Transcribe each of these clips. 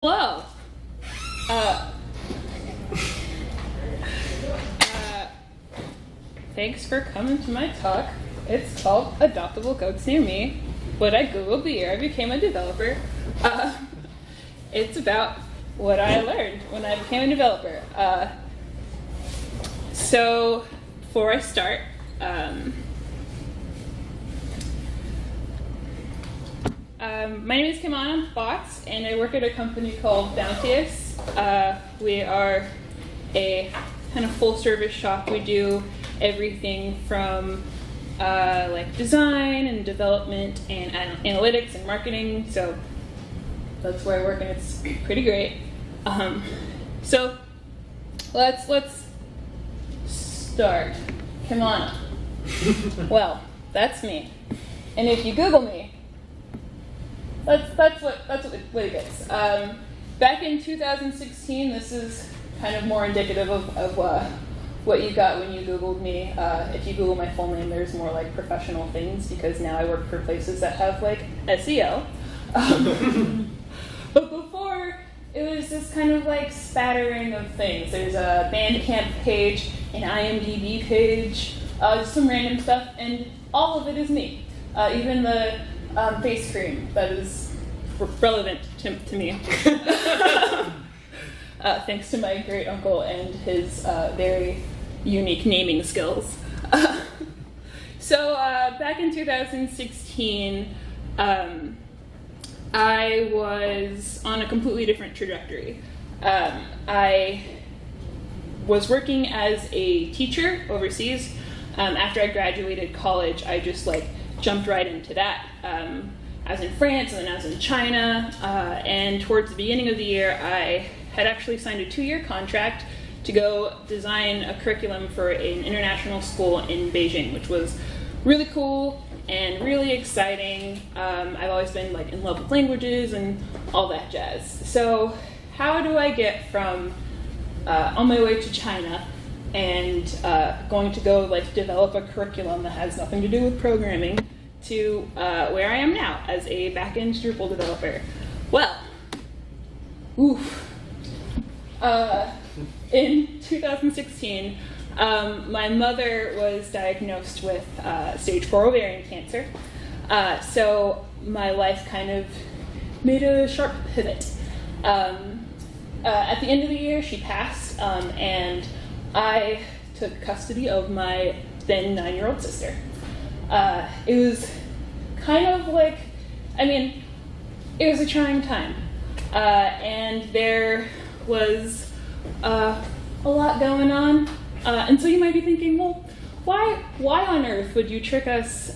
Hello. Thanks for coming to my talk. It's called Adoptable Goats Near Me. What I Googled the year I became a developer. It's about what I learned when I became a developer. So before I start, my name is Kimana Fox, and I work at a company called Bootcamp. We are a kind of full-service shop. We do everything from like design and development and analytics and marketing. So that's where I work, and it's pretty great. So let's start. Kimana. Well, that's me. And if you Google me, that's what it gets. Back in 2016, this is kind of more indicative of what you got when you Googled me. If you Google my full name, there's more like professional things, because now I work for places that have like SEO. But before, it was just kind of like spattering of things. There's a Bandcamp page, an IMDb page, just some random stuff, and all of it is me. Even the face cream that is relevant to me. Thanks to my great uncle and his very unique naming skills. So back in 2016, I was on a completely different trajectory. I was working as a teacher overseas. After I graduated college, I just jumped right into that. I was in France, and then I was in China, and towards the beginning of the year, I had actually signed a 2-year contract to go design a curriculum for an international school in Beijing, which was really cool and really exciting. I've always been in love with languages and all that jazz. So how do I get from on my way to China and going to go develop a curriculum that has nothing to do with programming to where I am now as a back-end Drupal developer? Well, in 2016, my mother was diagnosed with stage 4 ovarian cancer. So my life kind of made a sharp pivot. At the end of the year, she passed, and I took custody of my then 9-year-old sister. It was kind of it was a trying time. And there was a lot going on. And so you might be thinking, well, why on earth would you trick us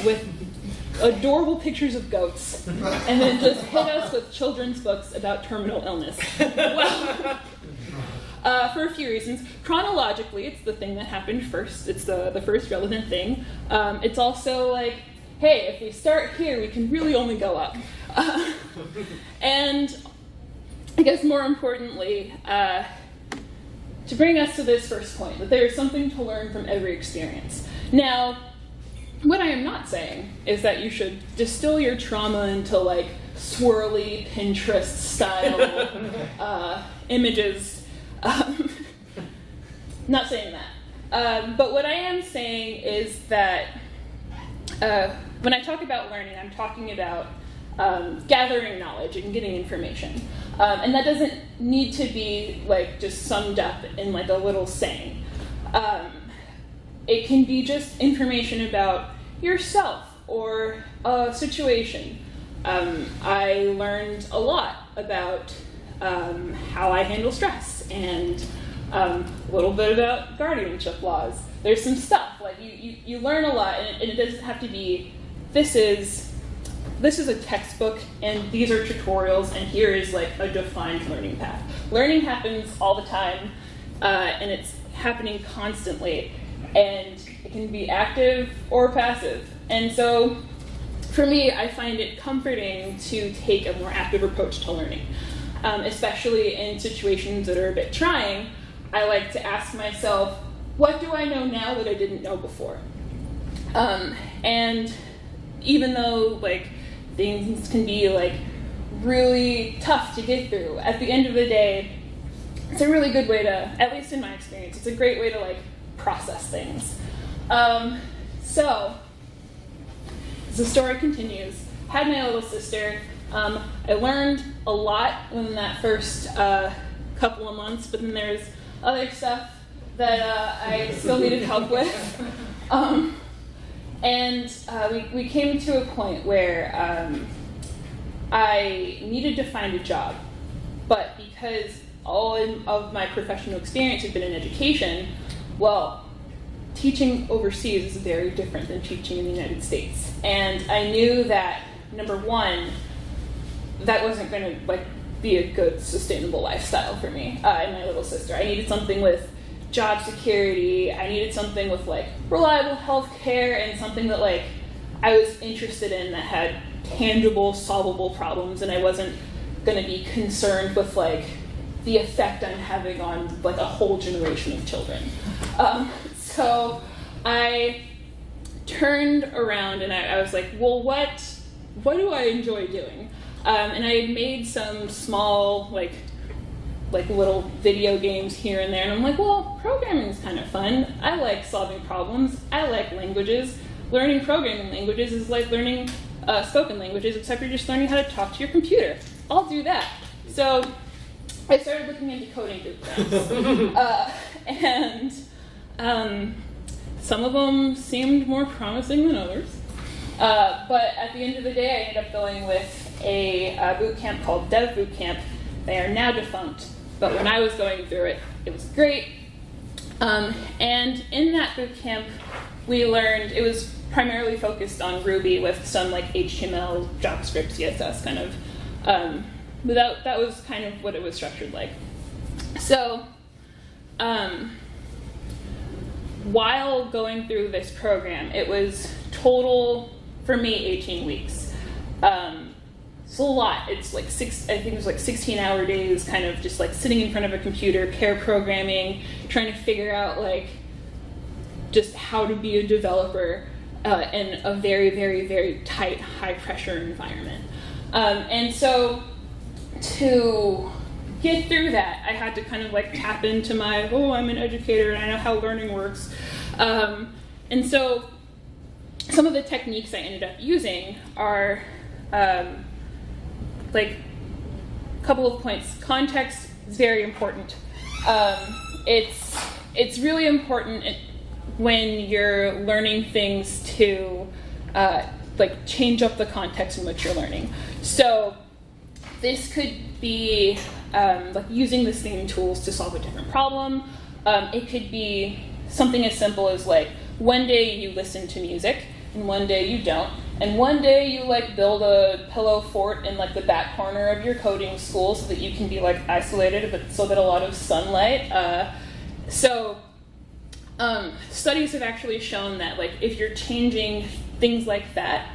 with adorable pictures of goats and then just hit us with children's books about terminal illness? Well, for a few reasons. Chronologically, it's the thing that happened first. It's the first relevant thing. It's also hey, if we start here, we can really only go up. And I guess more importantly, to bring us to this first point, that there is something to learn from every experience. Now, what I am not saying is that you should distill your trauma into swirly Pinterest-style images. Not saying that. But what I am saying is that when I talk about learning, I'm talking about gathering knowledge and getting information. And that doesn't need to be just summed up in a little saying. It can be just information about yourself or a situation. I learned a lot about how I handle stress, and a little bit about guardianship laws. There's some stuff, you learn a lot, and it doesn't have to be, this is a textbook, and these are tutorials, and here is a defined learning path. Learning happens all the time, and it's happening constantly, and it can be active or passive. And so, for me, I find it comforting to take a more active approach to learning, especially in situations that are a bit trying. I like to ask myself, what do I know now that I didn't know before? And even though things can be really tough to get through. At the end of the day, it's a really good way to, at least in my experience, it's a great way to like process things. So, as the story continues, had my little sister. I learned a lot in that first couple of months, but then there's other stuff that I still needed help with. We came to a point where I needed to find a job, but because all of my professional experience had been in education, well, teaching overseas is very different than teaching in the United States. And I knew that, number one, that wasn't going to like be a good, sustainable lifestyle for me and my little sister. I needed something with job security. I needed something with like reliable health care and something that like I was interested in that had tangible, solvable problems, and I wasn't going to be concerned with like the effect I'm having on like a whole generation of children. So I turned around and I was like, well, what do I enjoy doing? And I had made some small like little video games here and there, and I'm like, well, programming is kind of fun. I like solving problems. I like languages. Learning programming languages is like learning spoken languages, except you're just learning how to talk to your computer. I'll do that. So I started looking into coding bootcamps. And some of them seemed more promising than others. But at the end of the day, I ended up going with a boot camp called Dev Bootcamp. They are now defunct, but when I was going through it, it was great. And in that boot camp, we learned, it was primarily focused on Ruby with some like HTML, JavaScript, CSS kind of. But that was kind of what it was structured like. So, while going through this program, it was total, for me, 18 weeks. It's a lot. It's like I think it was like 16-hour days, kind of just like sitting in front of a computer, pair programming, trying to figure out like just how to be a developer in a very, very, very tight, high-pressure environment. And so to get through that, I had to kind of like tap into my, I'm an educator and I know how learning works. And so some of the techniques I ended up using are like a couple of points. Context is very important. It's really important when you're learning things to like change up the context in which you're learning. So this could be like using the same tools to solve a different problem. It could be something as simple as like one day you listen to music and one day you don't, and one day you like build a pillow fort in like the back corner of your coding school so that you can be like isolated but so that a lot of sunlight. Studies have actually shown that like if you're changing things like that,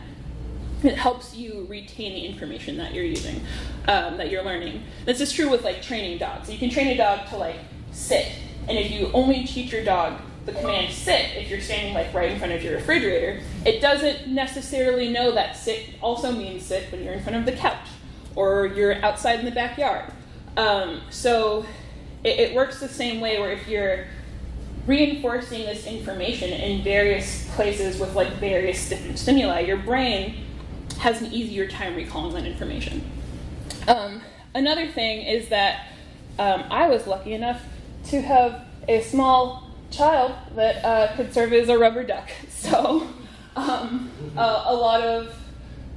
it helps you retain the information that you're using, that you're learning. This is true with like training dogs. You can train a dog to like sit, and if you only teach your dog the command sit, if you're standing like right in front of your refrigerator, it doesn't necessarily know that sit also means sit when you're in front of the couch or you're outside in the backyard. So it works the same way, where if you're reinforcing this information in various places with like various different stimuli, your brain has an easier time recalling that information. Another thing is that I was lucky enough to have a small child that could serve as a rubber duck. So a lot of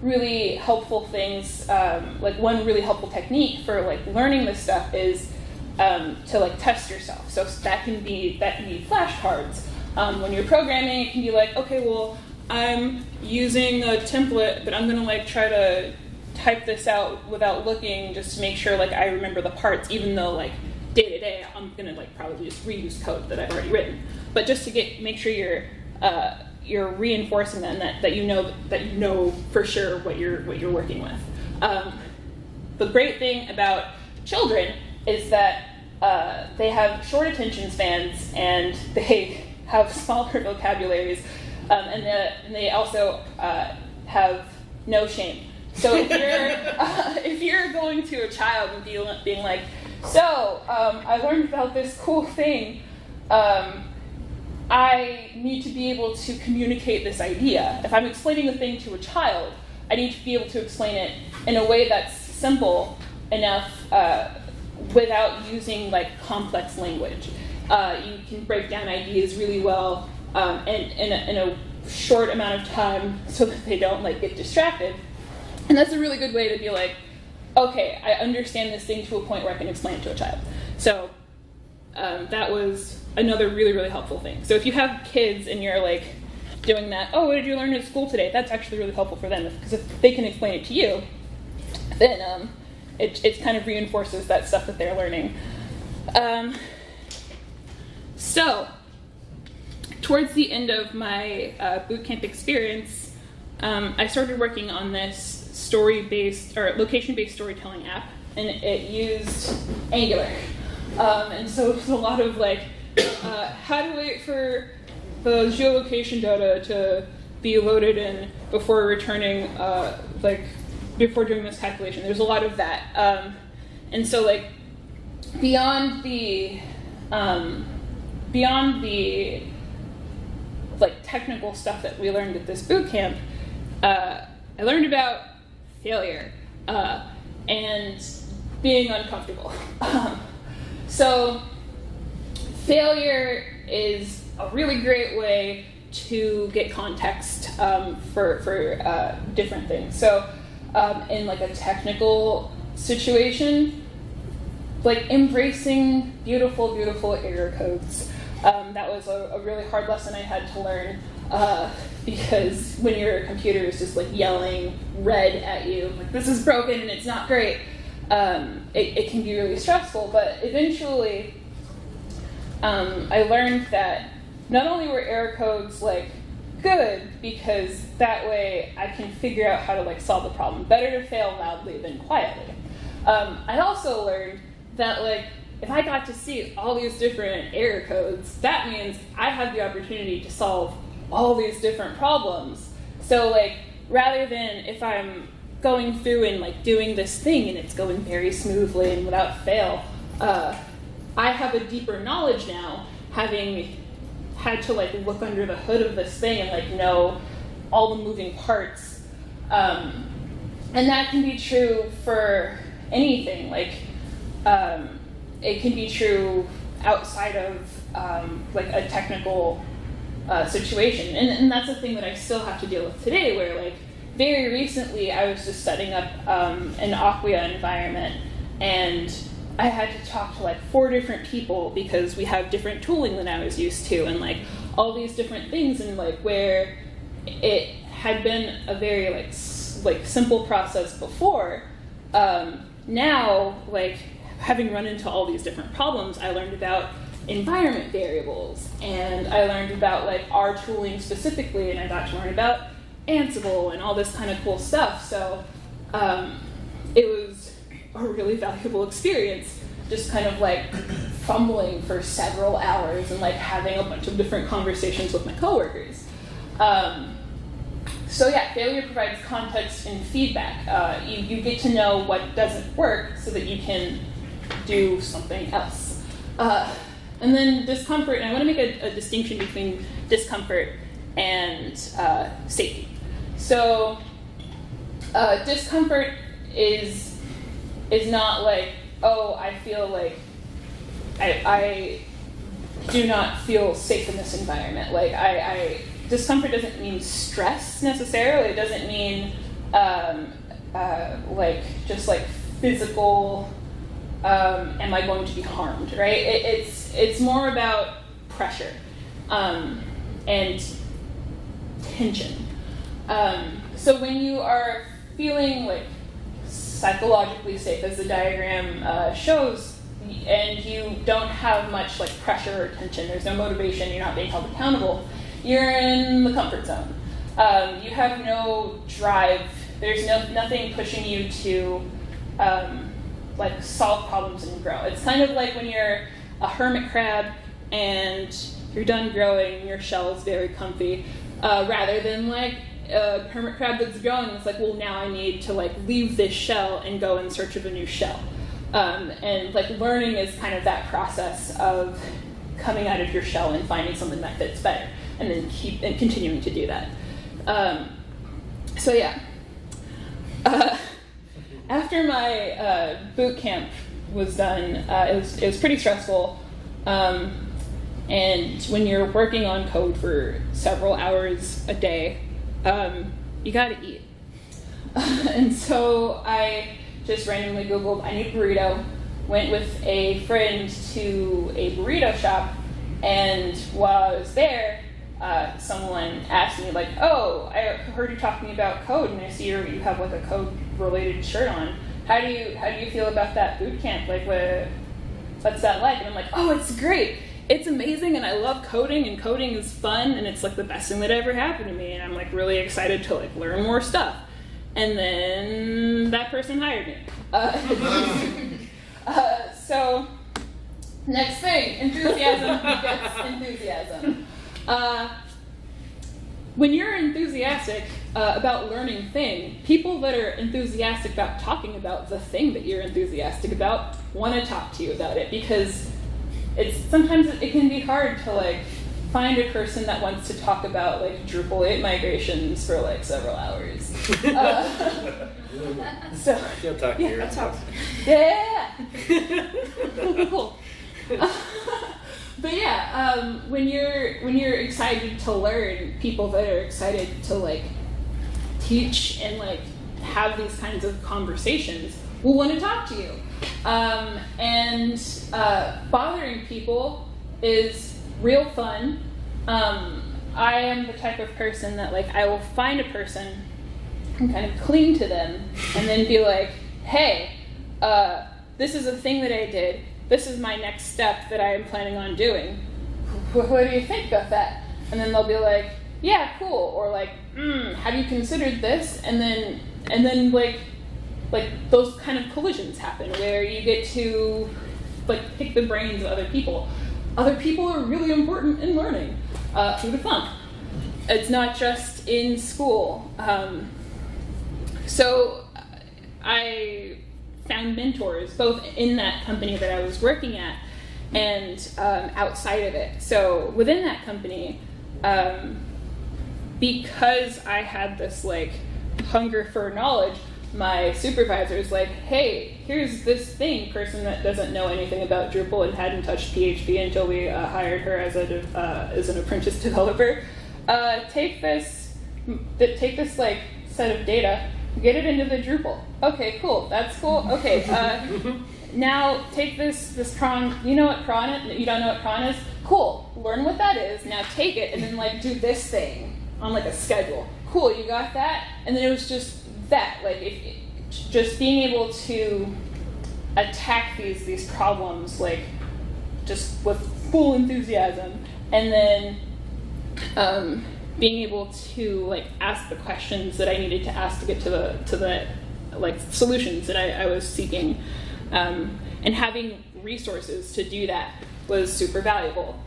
really helpful things, like one really helpful technique for like learning this stuff is to like test yourself. So that can be flashcards. When you're programming, it can be like, okay, well, I'm using a template, but I'm gonna like try to type this out without looking, just to make sure like I remember the parts, even though like day to day I'm gonna like probably just reuse code that I've already written. But just to make sure you're reinforcing that you know for sure what you're working with. The great thing about children is that they have short attention spans and they have smaller vocabularies, and they also have no shame. So if you're going to a child and being like, so I learned about this cool thing, I need to be able to communicate this idea. If I'm explaining a thing to a child, I need to be able to explain it in a way that's simple enough without using like complex language. You can break down ideas really well and in a short amount of time so that they don't like get distracted. And that's a really good way to be like, okay, I understand this thing to a point where I can explain it to a child. So that was another really, really helpful thing. So if you have kids and you're like doing that, oh, what did you learn at school today? That's actually really helpful for them, because if they can explain it to you, then it kind of reinforces that stuff that they're learning. So towards the end of my bootcamp experience, I started working on this story-based or location-based storytelling app, and it used Angular. And so it was a lot of like, how to wait for the geolocation data to be loaded in before returning, before doing this calculation. There's a lot of that. And so like, beyond the like technical stuff that we learned at this boot camp, I learned about failure and being uncomfortable. So failure is a really great way to get context for different things. So in like a technical situation, like embracing beautiful, beautiful error codes. That was a really hard lesson I had to learn because when your computer is just like yelling red at you, like this is broken and it's not great, it can be really stressful. But eventually, I learned that not only were error codes like good because that way I can figure out how to like solve the problem. Better to fail loudly than quietly. I also learned that like if I got to see all these different error codes, that means I have the opportunity to solve all these different problems. So like rather than if I'm going through and like doing this thing and it's going very smoothly and without fail, I have a deeper knowledge now, having had to like look under the hood of this thing and like know all the moving parts. And that can be true for anything. Like it can be true outside of like a technical situation. And that's a thing that I still have to deal with today, where like very recently I was just setting up an Acquia environment, and I had to talk to like 4 different people because we have different tooling than I was used to, and like all these different things, and like where it had been a very like simple process before, now like having run into all these different problems, I learned about environment variables, and I learned about like our tooling specifically, and I got to learn about Ansible and all this kind of cool stuff. So it was a really valuable experience, just kind of like fumbling for several hours and like having a bunch of different conversations with my coworkers. So yeah, failure provides context and feedback. You get to know what doesn't work so that you can do something else. And then discomfort, and I want to make a distinction between discomfort and safety. So discomfort is not like, oh, I feel like I do not feel safe in this environment. Like discomfort doesn't mean stress necessarily. It doesn't mean like just like physical. Am I going to be harmed? Right? It's more about pressure and tension. So when you are feeling like psychologically safe, as the diagram shows, and you don't have much like pressure or tension, there's no motivation, you're not being held accountable, you're in the comfort zone. You have no drive, there's nothing pushing you to like solve problems and grow. It's kind of like when you're a hermit crab and you're done growing, your shell is very comfy, rather than like a hermit crab that's growing. It's like, well, now I need to like leave this shell and go in search of a new shell. And like learning is kind of that process of coming out of your shell and finding something that fits better, and then continuing to do that. So yeah. After my boot camp was done, it was pretty stressful. And when you're working on code for several hours a day, you gotta eat. And so I just randomly Googled, I need a burrito, went with a friend to a burrito shop, and while I was there, someone asked me like, oh, I heard you talking about code, and I see you have like a code-related shirt on. How do you feel about that boot camp? Like, what's that like? And I'm like, oh, it's great. It's amazing, and I love coding, and coding is fun, and it's like the best thing that ever happened to me, and I'm like really excited to like learn more stuff. And then that person hired me. So next thing, enthusiasm begets enthusiasm. When you're enthusiastic about learning thing, people that are enthusiastic about talking about the thing that you're enthusiastic about want to talk to you about it, because sometimes it can be hard to like find a person that wants to talk about like Drupal 8 migrations for like several hours. So you'll talk to your yeah. Cool. But yeah, when you're excited to learn, people that are excited to like teach and like have these kinds of conversations will want to talk to you. And bothering people is real fun. I am the type of person that like I will find a person and kind of cling to them and then be like, hey, this is a thing that I did. This is my next step that I am planning on doing. What do you think about that? And then they'll be like, yeah, cool. Or like, have you considered this? And then like those kind of collisions happen where you get to like pick the brains of other people. Other people are really important in learning through the fun. It's not just in school. So I found mentors both in that company that I was working at and outside of it. So within that company, because I had this like hunger for knowledge, my supervisor was like, hey, here's this person that doesn't know anything about Drupal and hadn't touched PHP until we hired her as an apprentice developer. Take this like set of data, get it into the Drupal. Okay, cool. That's cool. Okay. Now take this cron. You know what cron is? You don't know what cron is? Cool. Learn what that is. Now take it and then like do this thing on like a schedule. Cool. You got that? And then it was just that, like just being able to attack these problems like just with full enthusiasm, and then being able to like ask the questions that I needed to ask to get to the like solutions that I was seeking, and having resources to do that was super valuable.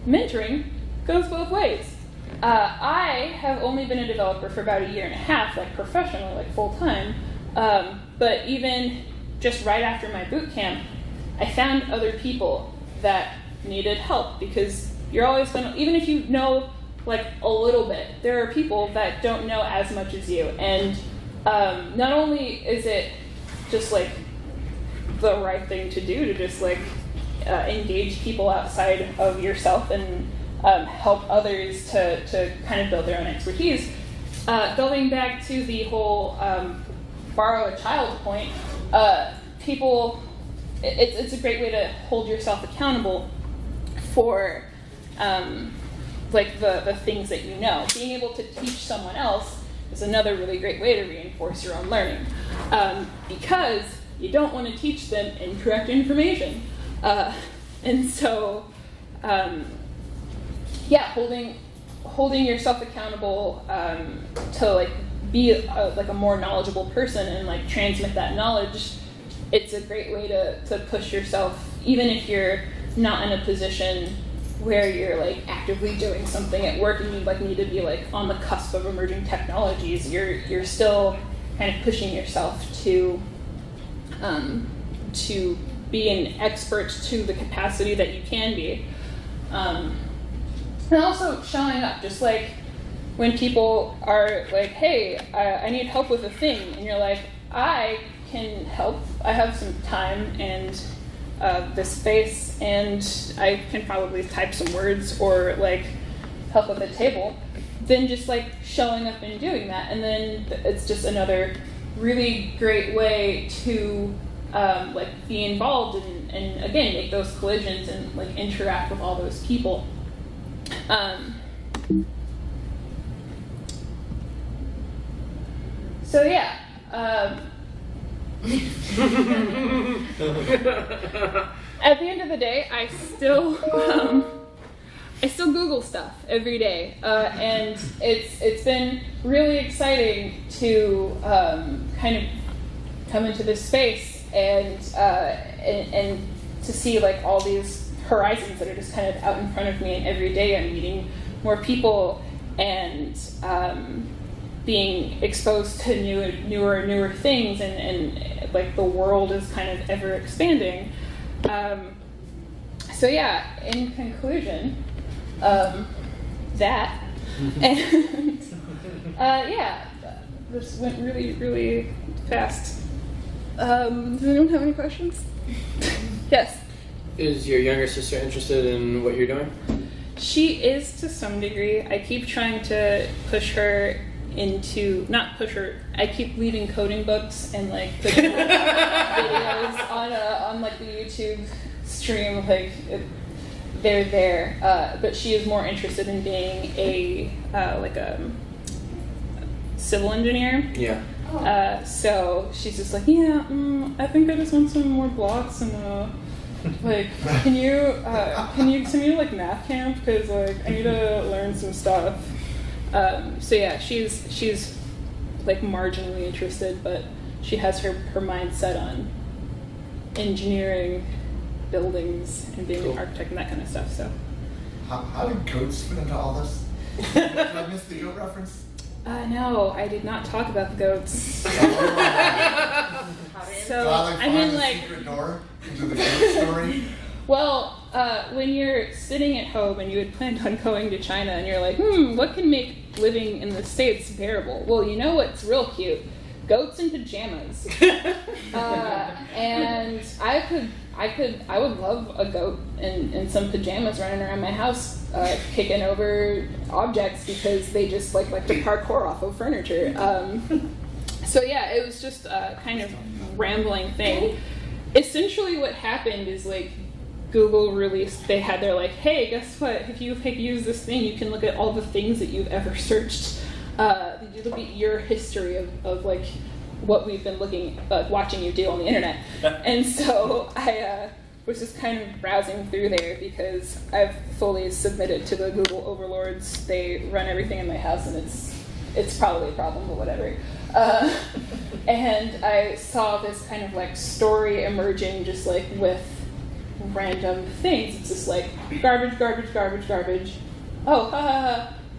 Mentoring goes both ways. I have only been a developer for about 1.5 years, like professionally, like full time. But even just right after my boot camp, I found other people that needed help, because you're always going to, even if you know like a little bit, there are people that don't know as much as you. And not only is it just like the right thing to do to just like engage people outside of yourself and help others to kind of build their own expertise. Going back to the whole borrow a child point, people, it's a great way to hold yourself accountable for like the things that you know. Being able to teach someone else is another really great way to reinforce your own learning, because you don't want to teach them incorrect information. And so, yeah, holding yourself accountable to like be like a more knowledgeable person and like transmit that knowledge. It's a great way to push yourself, even if you're not in a position where you're like actively doing something at work and you like need to be like on the cusp of emerging technologies, you're still kind of pushing yourself to be an expert to the capacity that you can be. And also showing up, just like when people are like, hey, I need help with a thing, and you're like, I can help, I have some time and this space, and I can probably type some words or like help at the table, then just like showing up and doing that. And then it's just another really great way to like be involved and again make those collisions and like interact with all those people. So yeah. At the end of the day, I still Google stuff every day, and it's been really exciting to kind of come into this space and to see like all these horizons that are just kind of out in front of me, and every day I'm meeting more people and being exposed to newer things, and like the world is kind of ever expanding. So yeah, in conclusion, that and yeah, this went really, really fast. Does anyone have any questions? Yes. Is your younger sister interested in what you're doing? She is to some degree. I keep trying to push her I keep leaving coding books and like putting videos on like the YouTube stream, like they're there, but she is more interested in being a civil engineer. Yeah. So she's just like, yeah, I think I just want some more blocks and like, can you send me to like math camp, because like I need to learn some stuff. So yeah, she's like marginally interested, but she has her mind set on engineering, buildings, and being an architect and that kind of stuff. So how did goats fit into all this? Did I miss the goat reference? No, I did not talk about the goats. So I mean, like, secret door into the goat story. Well, when you're sitting at home and you had planned on going to China and you're like, what can make living in the States bearable? Well, you know what's real cute? Goats in pajamas. And I would love a goat in some pajamas running around my house, kicking over objects because they just like to parkour off of furniture. So yeah, it was just a kind of rambling thing. Essentially what happened is like Google released, they had their like, hey, guess what? If you use this thing, you can look at all the things that you've ever searched. You look at your history of like what we've been watching you do on the internet. And so I was just kind of browsing through there because I've fully submitted to the Google overlords. They run everything in my house, and it's probably a problem, but whatever. And I saw this kind of like story emerging just like with random things. It's just like garbage, garbage, garbage, garbage.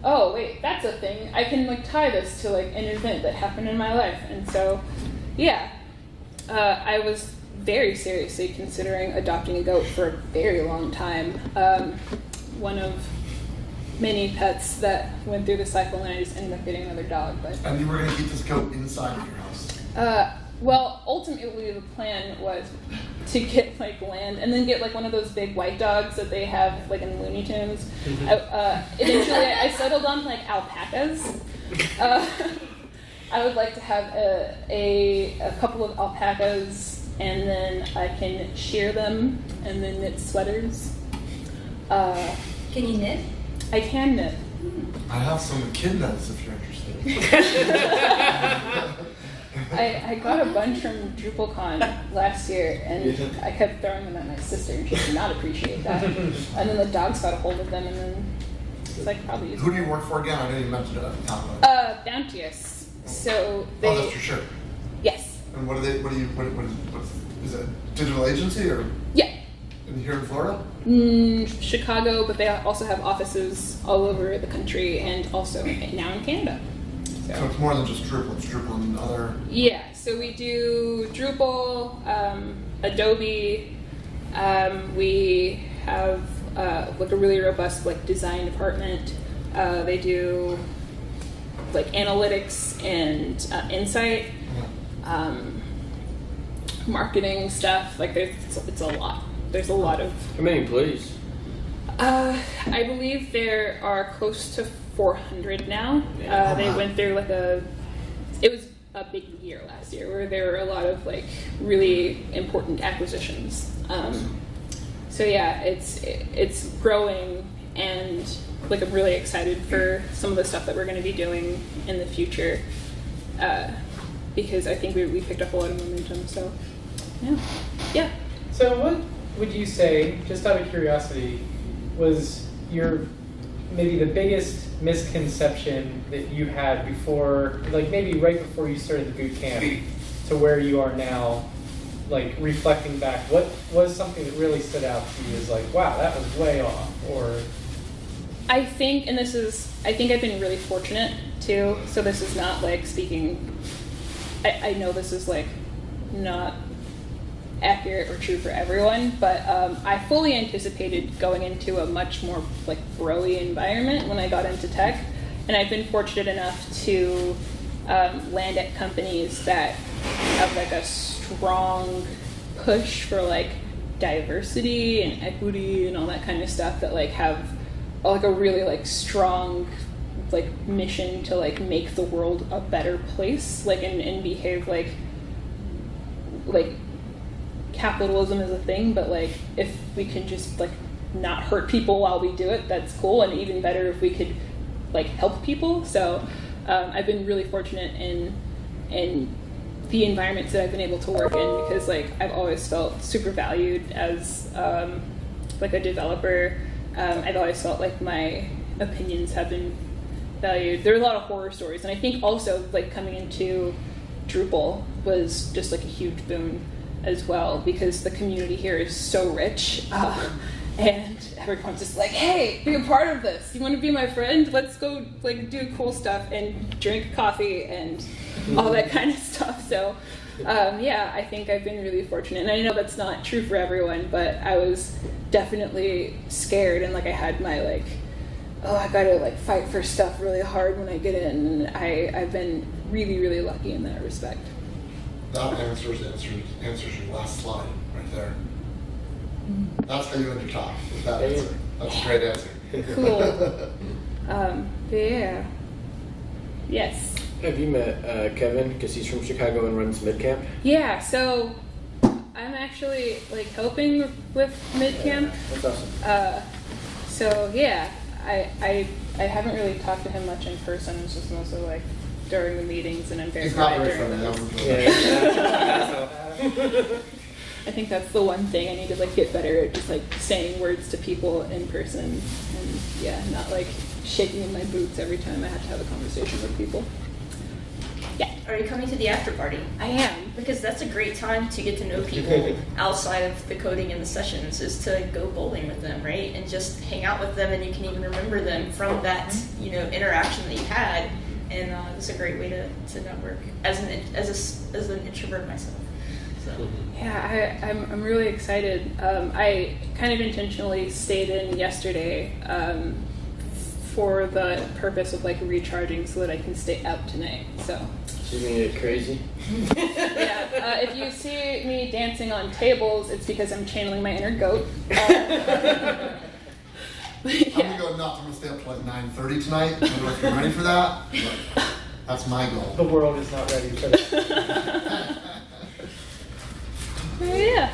Oh, wait, that's a thing. I can like tie this to like an event that happened in my life. And so, yeah, I was very seriously considering adopting a goat for a very long time. One of many pets that went through the cycle, and I just ended up getting another dog. But and you were going to keep this goat inside of your house? Well, ultimately the plan was to get like land and then get like one of those big white dogs that they have like in Looney Tunes. Eventually I settled on like alpacas. I would like to have a couple of alpacas, and then I can shear them and then knit sweaters. Can you knit? I can knit. I have some echidnas if you're interested. I got a bunch from Drupalcamp last year, and I kept throwing them at my sister, and she did not appreciate that. And then the dogs got a hold of them, and then it's like probably. Who do you work for again? I know you mentioned it at the top. Bounteous. So they. Oh, that's for sure. Yes. And what is it? A digital agency or? Yeah. here in Florida? Chicago, but they also have offices all over the country and also now in Canada. So it's more than just Drupal. It's Drupal and other. Yeah, so we do Drupal, Adobe. We have like a really robust like design department. They do like analytics and insight, marketing stuff. Like it's a lot. There's a lot of. How many employees? I believe there are close to 400 now. They went through like it was a big year last year where there were a lot of like really important acquisitions. So yeah, it's growing, and like I'm really excited for some of the stuff that we're going to be doing in the future, because I think we picked up a lot of momentum. So yeah. So what would you say, just out of curiosity, was your maybe the biggest misconception that you had before, like maybe right before you started the boot camp to where you are now, like reflecting back, what was something that really stood out to you as like, wow, that was way off? Or I think I've been really fortunate too, so this is not like speaking, I know this is like not accurate or true for everyone, but I fully anticipated going into a much more like bro-y environment when I got into tech, and I've been fortunate enough to land at companies that have like a strong push for like diversity and equity and all that kind of stuff, that like have like a really like strong like mission to like make the world a better place, like and behave like capitalism is a thing, but like if we can just like not hurt people while we do it, that's cool, and even better if we could like help people. So I've been really fortunate in the environments that I've been able to work in, because like I've always felt super valued as like a developer. I've always felt like my opinions have been valued. There are a lot of horror stories, and I think also like coming into Drupal was just like a huge boon as well, because the community here is so rich, and everyone's just like, hey, be a part of this, you want to be my friend, let's go like do cool stuff and drink coffee and all that kind of stuff. So yeah, I think I've been really fortunate, and I know that's not true for everyone, but I was definitely scared, and like I had my like, oh, I gotta like fight for stuff really hard when I get in, and I've been really, really lucky in that respect. That answers your last slide right there. That's how you end your talk, with that answer. That's a great answer. Cool. Yeah. Yes. Have you met Kevin? Because he's from Chicago and runs Midcamp. Yeah, so I'm actually like helping with Midcamp. That's awesome. So yeah, I haven't really talked to him much in person. It's just mostly like during the meetings, and I'm very He's not quiet very during friendly. those. I think that's the one thing I need to like get better at, just like saying words to people in person, and yeah, not like shaking in my boots every time I have to have a conversation with people. Yeah. Are you coming to the after party? I am. Because that's a great time to get to know people outside of the coding and the sessions, is to go bowling with them, right? And just hang out with them, and you can even remember them from that, interaction that you had. And it's a great way to network as an introvert myself. So. Yeah, I'm really excited. I kind of intentionally stayed in yesterday for the purpose of like recharging, so that I can stay out tonight. So. She's gonna get crazy. Yeah. If you see me dancing on tables, it's because I'm channeling my inner goat. I'm gonna go nuts. I'm gonna stay up till like 9:30 tonight. I don't know if you're ready for that, but that's my goal. the world is not ready for that. Yeah.